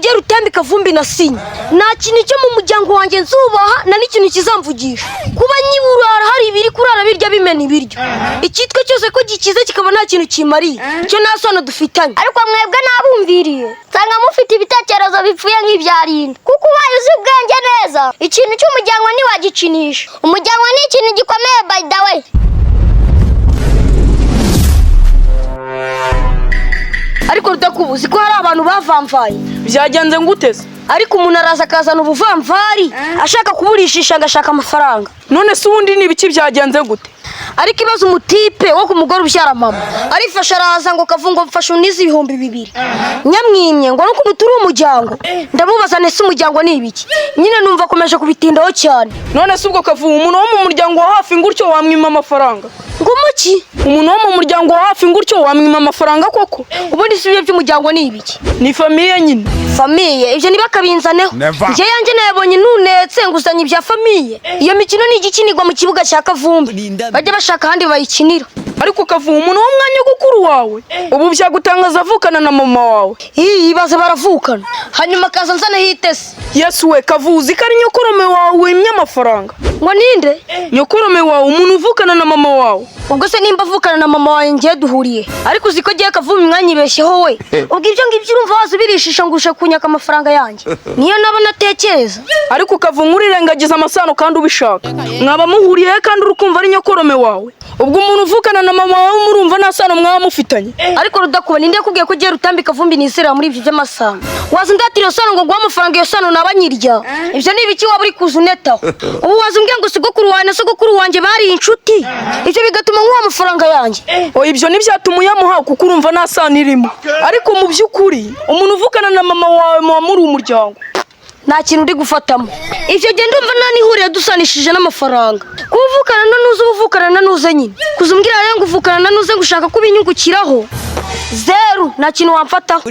gihe rutambika vumbi na sinya nta kintu cyo mu muryango wanjye nzubaha na n'ikintu kizamvugisha kuba nyiburara hari ibiri kurara birya bimena ibiryo ikitwe cyose ko gikize kikaba nta kintu kimariye cyo nasona dufitanye ariko mwebwe nabumviriye nsanga mufite ibitekerezo bipfuye nk'ibyarinda kuko ubaye uzi ubwenge neza ikintu cy'umuryango ntiwagikinisha umuryango ni ikintu gikomeye by the way. ariko rudakubuzi ko hari abantu bavamvaye byagenze nguteze ariko umuntu araza akazana ubuvamvari ashaka kuburishisha agashaka amafaranga none se ubundi ni ibiki byagenze gute ariko ibaza umutipe wo ku mugore ubyara mama arifasha araza ngo kavungo mfasha unize 200 nyamwimye ngo nuko turi umuryango ndamubaza nese umuryango ni ibiki nyine numva akomeje kubitindaho cyane none se ubwo kavuga umuntu wo mu muryango wa hafi ngurcyo wamwima amafaranga ngo muki umuntu wo mu muryango wa hafi ngurcyo wamwima amafaranga koko ubundi si ibyo by'umuryango ni ibiki ni famiye nyine famiye ibyo nibakabinzaneho nje yanjye nabonye nunetse nguzanye ibya famiye iyo mikino ni igikinirwa mu kibuga cya Kavumbi bajye bashaka handi bayikinira ariko kavuga umuntu wo mwanya gukuru wawe ubu byagutangaza avukana na mama wawe ibaze baravukana hanyuma kaza nzana hitese yesu we kavuzi kari nyokorome wawe wimye amafaranga ngo ninde nyokorome wawe umuntu uvukana na mama wawe ubwo se nimba avukana na mama wawe ngiye duhuriye ariko uziko giye Kavumbi mwanyibeshyeho we ubwo ibyo ngibyo urumva wazubirishisha ngusha kunyaka amafaranga yanjye niyo nabo natekereza ariko kavuga urirengagiza amasano kandi ubishaka mwaba muhuriye kandi urukumva ari nyokorome wawe ubwo umuntu uvukana na mama wawe murumva nta sano mwaba mufitanye ariko rudakuba ninde kubwiye ko giye rutambika Vumbi nisera muri ibyo by'amasano wazindatira sano ngo guha amafaranga iyo sano nabanyirya ibyo ni ibiki waba uri kuzunetaho ubu wazumbwiye ngo sogokuru wawe na sogokuru wanjye bari inshuti ibyo bigatuma nkuha amafaranga yanjye ibyo ntibyatuma uyamuha kuko urumva nta sano irimo ariko mu by'ukuri umuntu uvukana na mama wawe muba muri umuryango nta kintu uri gufatamo ibyo genda umva nanihuriye dusanishije n'amafaranga kuvukana na nuze ubuvukana na nuze nyine kuzumbwira rero ngo uvukana na nuze gushaka kubinyungukiraho zeru nta kintu wamfataho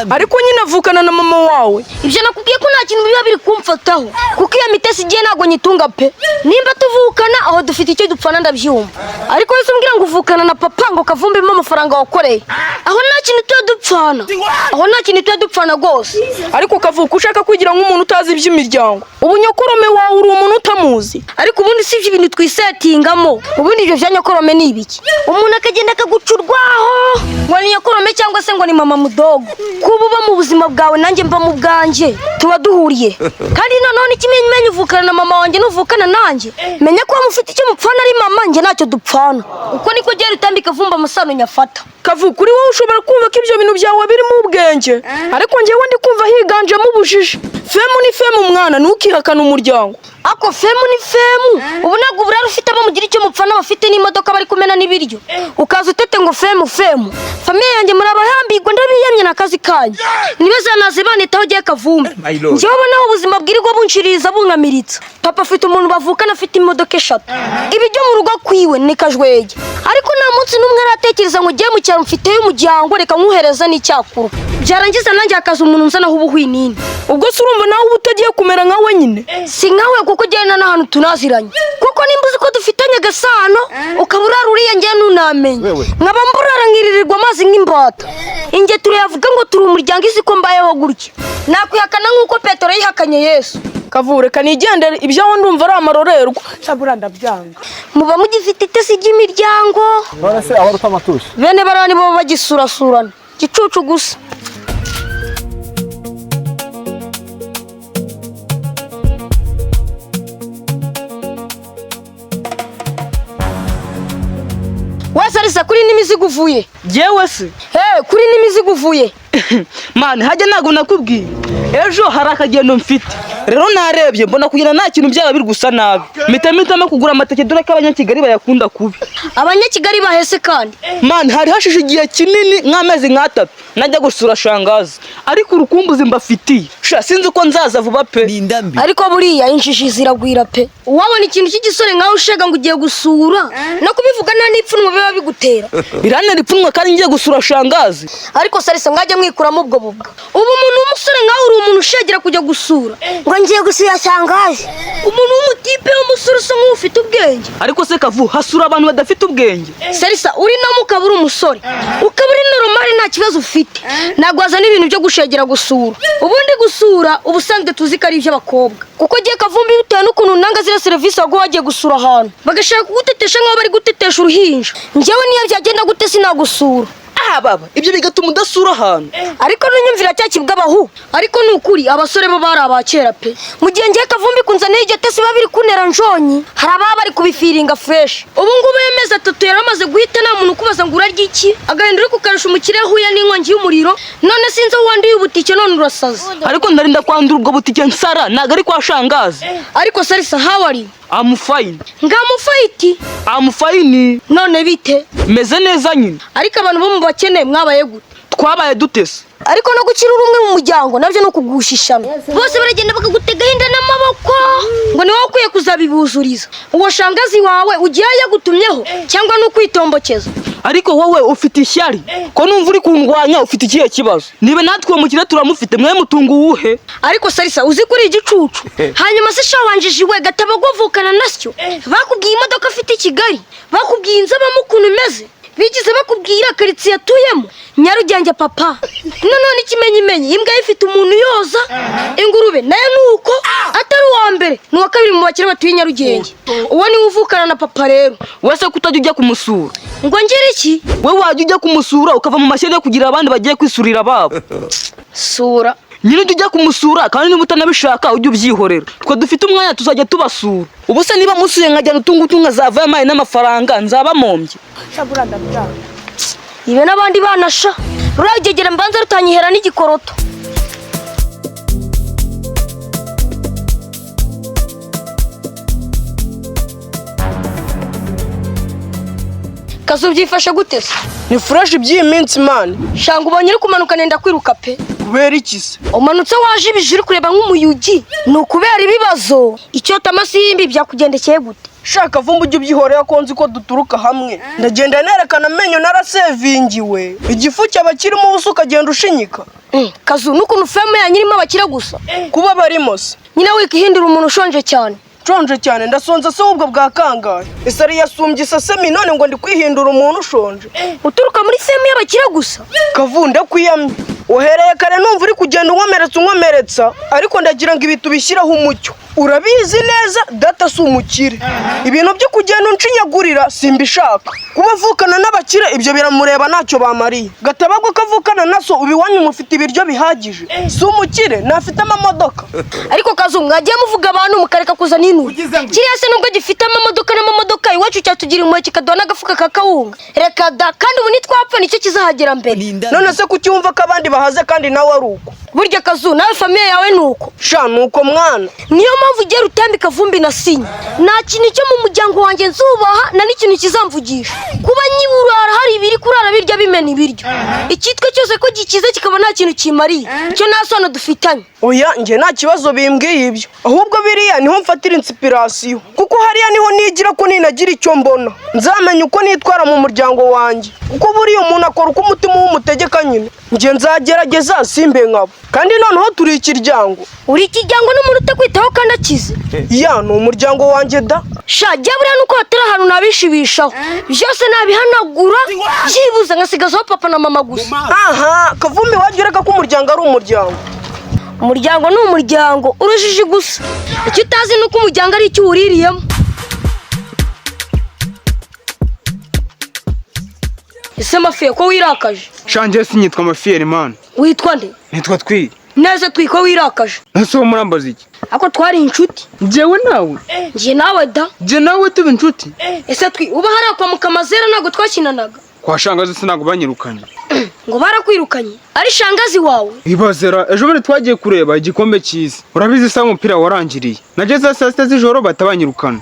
ariko nyine avukana na mama wawe ibyo nakubwiye ko nta kintu biba biri kumfataho kuko iyo mitesi igiye ntabwo nyitunga pe nimba tuvukana aho dufite icyo dupfana ndabyumva ariko wese umbwira ngo uvukana na papa ngo kavumbemo amafaranga wakoreye aho nta kintu tuba dupfana aho nta kintu tuba dupfana rwose ariko kavuka ushaka kwigira nk'umuntu utazi iby'imiryango ubu nyokorome wawe uri umuntu utamuzi ariko ubundi si ibyo ibintu twisetingamo ubundi ibyo bya nyokorome ni ibiki umuntu akagenda akagucurwaho ngo ni nyokorome cyangwa se ngo ni mama mudogo kuba uba mu buzima bwawe nanjye mba mu bwanjye tuba duhuriye kandi noneho n'ikimenyimenyi uvukana na mama wanjye n'uvukana nanjye menya ko mufite icyo mupfana ari mama njye ntacyo dupfana uko niko giye rutambika Vumbi amasano nyafata kavuga kuri wowe ushobora kumva ko ibyo bintu byawe birimo ubwenge ariko njyewe ndi kumva higanjemo ubujiji femu ni femu mwana ntukihakane umuryango ako femu ni femu ubu ntabwo uburara ufite abamugira icyo mupfana bafite n'imodoka bari kumena n'ibiryo ukaza utete ngo femu famiye yanjye muri abahambirwa ndabiyamye n'akazi kanyu ntibazanaze banitaho giye Kavumbi njyewe bonaho ubuzima bwirirwa bunshiririza bunkamiritsa papa afite umuntu bavukana afite imodoka 3 ibijyo mu rugo kwiwe ni kajwege ariko nta munsi n'umwe aratekereza ngo giye mu cyaro mfiteyo umuryango reka nkuhereza n'icyakuru byarangiza nanjye akaza umuntu nzanaho ubuhwinini ubwo se urumva nawe uba utagiye kumera nka we nyine si nkawe kuko ugenda n'ahantu tunaziranye kuko nimba uzi ko dufitanye agasano ukaba urara uriya njye ntunamenye nkaba mburara nkiririrwa amazi nk'imbata inge turayavuga ngo turi umuryango isi ko mbayeho gutya nakwihakana nk'uko Petero yihakanye Yesu kavure kanigendere ibyaho ndumva ari amarorerwa cyabura ndabyanga muba mugifite itesi ry'imiryango barase abaruta amatushe bene barani bo bagisurasurana gicucu gusa wasarisa kuri n'imizigo uvuye yewe se kuri n'imizigo uvuye mani hajya ntago nakubwiye ejo hari akagendo mfite rero narebye mbona kugira nta kintu byaba biri gusa nabi mitamo kugura amateke dore ko abanyakigali bayakunda kubi abanyakigali bahese kandi mani hari hashije igihe kinini nk'amezi nk'atatu najya gusura shangazi ariko urukumbuzi mbafitiye sinzi uko nzaza vuba pe ariko buriya injiji ziragwira pe wabona ikintu cy'igisore nkaho ushega ngo ugiye gusura no kubivuga nta n'ipfunwe biba bigutera biranera ipfunwe kandi ngiye gusura shangazi ariko sarisa mwajya mwikuramo ubwo bubwa ubu umuntu w'umusore nkaho uri umuntu ushagira kujya gusura. ngo ngiye gusura shangazi. Umuntu w'umutipe w'umusore usa nk'ufite ubwenge. ariko se Kavu hasura abantu badafite ubwenge. Salisa uri namo ukaba uri umusore ukaba uri normal nta kibazo ufite, ntabwo wazana ibintu byo gushegera gusura. Ubundi gusura ubusanzwe tuzi ko ari iby'abakobwa, kuko giye Kavumbi bitewe n'ukuntu nanga zira serivisi wago wagiye gusura ahantu bagashaka kugutetesha nk'aho bari gutetesha uruhinja. Njyewe niyo byagenda gute sinagusura. Baba ibyo bigatuma udasura ahantu. Ariko nunyumvira cyakibwa bahu, ariko nukuri abasore bo bari abakera pe. Mu gihe ngiye Kavumbi kunzana iryo tesi babiri kunera njonyi, hari ababa bari kubifiringa fresh. Ubu ngubu yemeza 3 yaramaze guhita nta muntu kubaza ngo urarya iki, agahindura kukarusha umukire huya n'inkongi y'umuriro. None sinzi wandiye ubutike none urasaza. Ariko ndarinda kwandura ubwo butike nsara naga ari kwa shangazi. Ariko Salisa how are you? I'm fine. Ngamufaiti? I'm fine. None bite? Meze neza nyine. Ariko abantu bo mu bakene mwabaye gute? Twabaye dutese. Ariko no gukira urumwe mu muryango navyo no kugushishana. Bose baragenda bakagutega hinda n'amaboko ngo ni wowe ukwiye kuzabibuzuriza. Uwo shangazi wawe ugiye yagutumyeho cyangwa no kwitombokeza. Ariko wowe ufite ishyari ko numva uri kundwanya, ufite ikihe kibazo? Nibe natwe mukire turamufite mwe mutungu uwuhe? Ariko Salisa uzi kuri igicucu hanyuma se shawanjijiwe gatabaguvukana nasyo bakubwiye imodoka afite i Kigali, bakubwiye inzaba mukuntu imeze, bigize bakubwira karitsiye atuyemo Nyarugenge papa. None ikimenyimenyi imbwa ifite umuntu yoza, ingurube nayo nuko atari uwa mbere n'uwa kabiri mu bakire batuye Nyarugenge. Uwo ni uvukana na papa rero. Wese kutajya ujya kumusura. Ngo ngire iki? Wewe wajya ujya kumusura ukava mu mashyene kugira abandi bagiye kwisurira babo. Sura. Nyine ujya kumusura kandi niba utanabishaka ujye ubyihorera. Twe dufite umwanya tuzajya tubasura. Ubu se niba musuye nkajya utunga zavaye amaye n'amafaranga nzaba mombye. Ibe n'abandi banasha ruragegera mbanza rutanyihera n'igikoroto. Kazu byifashe gute se? Ni fresh by'iminsi man. Shanga ubonye uri kumanuka nenda kwiruka pe. Kubera iki se? Umanutse waje ibijuri kureba nk'umuyugi. Ni ukubera ibibazo. Icyo tamasimbi byakugendekeye gute? Shaka Vumbi ujye ubyihorera ko nzi ko duturuka hamwe. Ndagenda nerekana amenyo narasevingiwe. Igifu cy'abakirimo ubusuka genda ushinyika. Kazu n'ukuntu femme yanyirimo abakira gusa. Kuba barimo se. Nyina wikihindira umuntu ushonje cyane. Shonje cyane ndasonza se ubwo bwa kangahe. Isari yasumbye sesemi none ngo ndi kwihindura umuntu ushonje. Uturuka muri femme y'abakira gusa. Kavunda kwiyamye. Uhereye kare numva uri kugenda unkomeretsa ariko ndagira ngo ibitu bishyiraho umucyo. Urabizi neza data si umukire. Ibintu byo kugenda uncinyagurira simbishaka. Kubavukana n'abakire ibyo biramureba ntacyo bamariye. Gatabagwa kavukana naso ubiwanyu mufite ibiryo bihagije. Si umukire nafite amamodoka. Ariko Kazu mwagiye muvuga abantu mukareka kuza n'intu. Kiriya se nubwo gifite amamodoka n'amamodoka iwacu cyatugira umwe kikaduha n'agafuka kakawunga. Reka da kandi ubu nitwapfa nicyo kizahagera mbere. None se kucyumva ko abandi bahaze kandi nawe ari uko. Burya Kazu nawe famille yawe nuko. Sha nuko mwana. Niyo mpamvu ugiye rutambika Vumbi na Sinya. Nta kintu cyo mu muryango wanjye nzubaha na n'ikintu kizamvugisha. Kuba nyiburara hari ibiri kurara birya bimena ibiryo. Ikitwe cyose ko gikize kikaba nta kintu kimariye. Cyo nasano dufitanye. Oya nje nta kibazo bimbwiye ibyo. Ahubwo biriya niho mfatira inspiration. Kuko hariya niho nigira ko ninagira icyo mbona. Nzamenya uko nitwara mu muryango wanjye. Kuko buriya umuntu akora uko umutima w'umutegeka nyine. Nje nzagerageza simbe nkabo. Kandi noneho turi ikiryango. Uri ikiryango n'umuntu utakwitaho kandi akize. Ya ni umuryango wanjye da. Sha jya buriya nuko hatera ahantu nabishibishaho. Byose nabihanagura byibuze ngasigazaho papa na mama gusa. Aha Kavumbi wageraga ko umuryango ari umuryango. Umuryango ni umuryango urujiji gusa. Icyo utazi nuko umuryango ari icyo uririyemo. Ese Mafiye ko wirakaje? Shanje sinyitwa Mafiye man. Witwa nde? Nitwa Twi. Neza Twiko wirakaje. Nase wo murambaza iki? Ako twari inshuti. Jewe nawe. Nje nawe da. Je nawe tuba inshuti. Ese Twi uba hari kwa Mukamazera nago twakinanaga. Kwa shangazi sinago banyirukanye. Ngo barakwirukanye. Ari shangazi wawe. Ibazera ejo bari twagiye kureba igikombe cyiza. Urabizi sa umupira warangiriye. Nageze saa 6 z'ijoro batabanyirukana.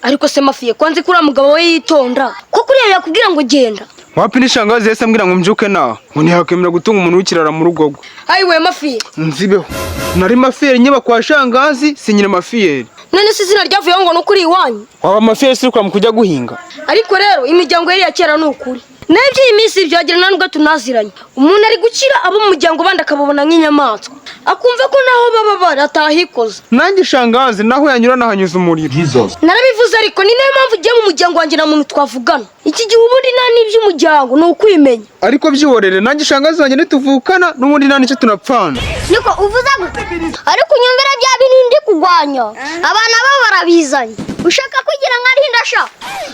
Ariko se Mafiye kwanze kuri mugabo we yitonda. Ko kuriya yakubwira ngo genda. Wapi ni shangazi yese ambwira ngo mbyuke naho. Ngo ntihakemera gutunga umuntu w'ikirara mu rugo rwe. Ayiwe Mafiye. Nzibeho. Nari Mafiye nyeba kwa shangazi sinyire Mafiye. None se izina ryavuye ngo nukuri iwanyu. Waba Mafiye si kwa mukujya guhinga. Ariko rero imiryango yari ya kera nukuri. n'ibyo iyi minsi byagira na nubwo tunaziranye umuntu ari gukira abo mu muryango bandi akababona nk'inyamaswa akumva ko naho baba baratahikoze. nanjye shangazi naho yanyura nahanyuze umuriro. Narabivuze ariko ni nayo mpamvu ugiye mu muryango wanjye na muntu twavugana. Iki gihe ubundi nta n'iby'umuryango ni ukwimenya. ariko byihorere nanjye shangazi wanjye nituvukana n'ubundi nta nicyo tunapfana. niko uvuza gute ariko unyumvira bya bintu ndi kugwanya abana babo barabizanye ushaka kugira ngo arinda sha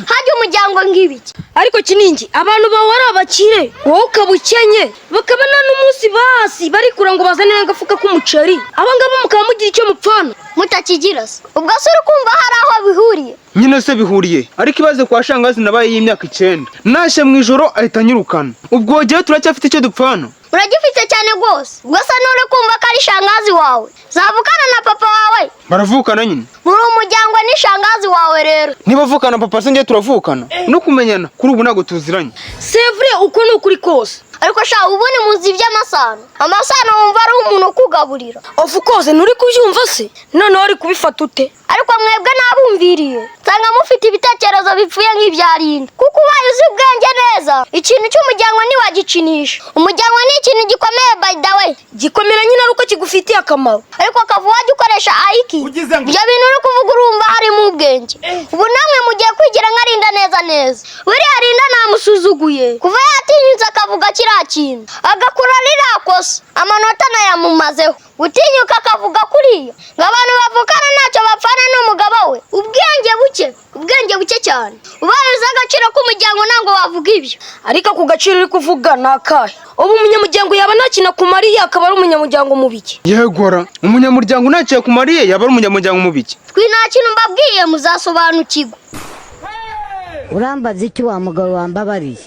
hajya umuryango ngibiki. Ariko kiningi abantu bawe ari abakire wowe ukabukenye bakabana n'umunsi basi bari kura ngo bazane n'agafuka k'umuceri abangaba mukaba mugira icyo mupfana mutakigira se ubwo se uri kumva hari aho bihuriye. nyine se bihuriye ariko ibaze kwa shangazi nabaye y'imyaka 9 nashe mu ijoro ahita anyirukana ubwo wogewe turacyafite icyo dupfana. uragifite cyane rwose ubwo se nuri kumva ko ari shangazi wawe zavukana na papa wawe baravukana nyine muri umuryango ni shangazi wawe rero nibavukana papa se njye turavukana no kumenyana kuri ubu ntabwo tuziranye. c'est vrai uko ni ukuri kose ariko sha ubundi muzi iby'amasano amasano wumva ari umuntu ukugaburira of course nturi kubyumva se noneho ari kubifata ute ariko mwebwe nabumviriye nsanga mufite ibitekerezo bipfuye nk'ibyarinda kuko ubaye uzi ubwenge neza ikintu cy'umuryango ntiwagikinisha umuryango ni ikintu gikomeye by the way gikomera nyine ari uko kigufitiye akamaro ariko kavu wajya ukoresha ayiki ibyo bintu uri kuvuga urumva harimo ubwenge ubu namwe mugiye kwigira nkarinda neza buriya rinda namusuzuguye kuva yatinyutse akavuga kiriya kintu agakura rirakosa amanota nayamumazeho gutinyuka akavuga kuriya ngo abantu bavukana ntacyo bapfana n'umugabo we ubwenge buke cyane ubaye uzi agaciro k'umuryango ntabwo wavuga ibyo. ariko ako gaciro uri kuvuga ni akahe ubu umunyamuryango yaba ntakina kumariye akaba ari umunyamuryango mu biki yegora umunyamuryango ntaciye kumariye yaba ari umunyamuryango mu biki twe nta kintu mbabwiye muzasobanukirwa. urambaza iki wa mugabo wambabariye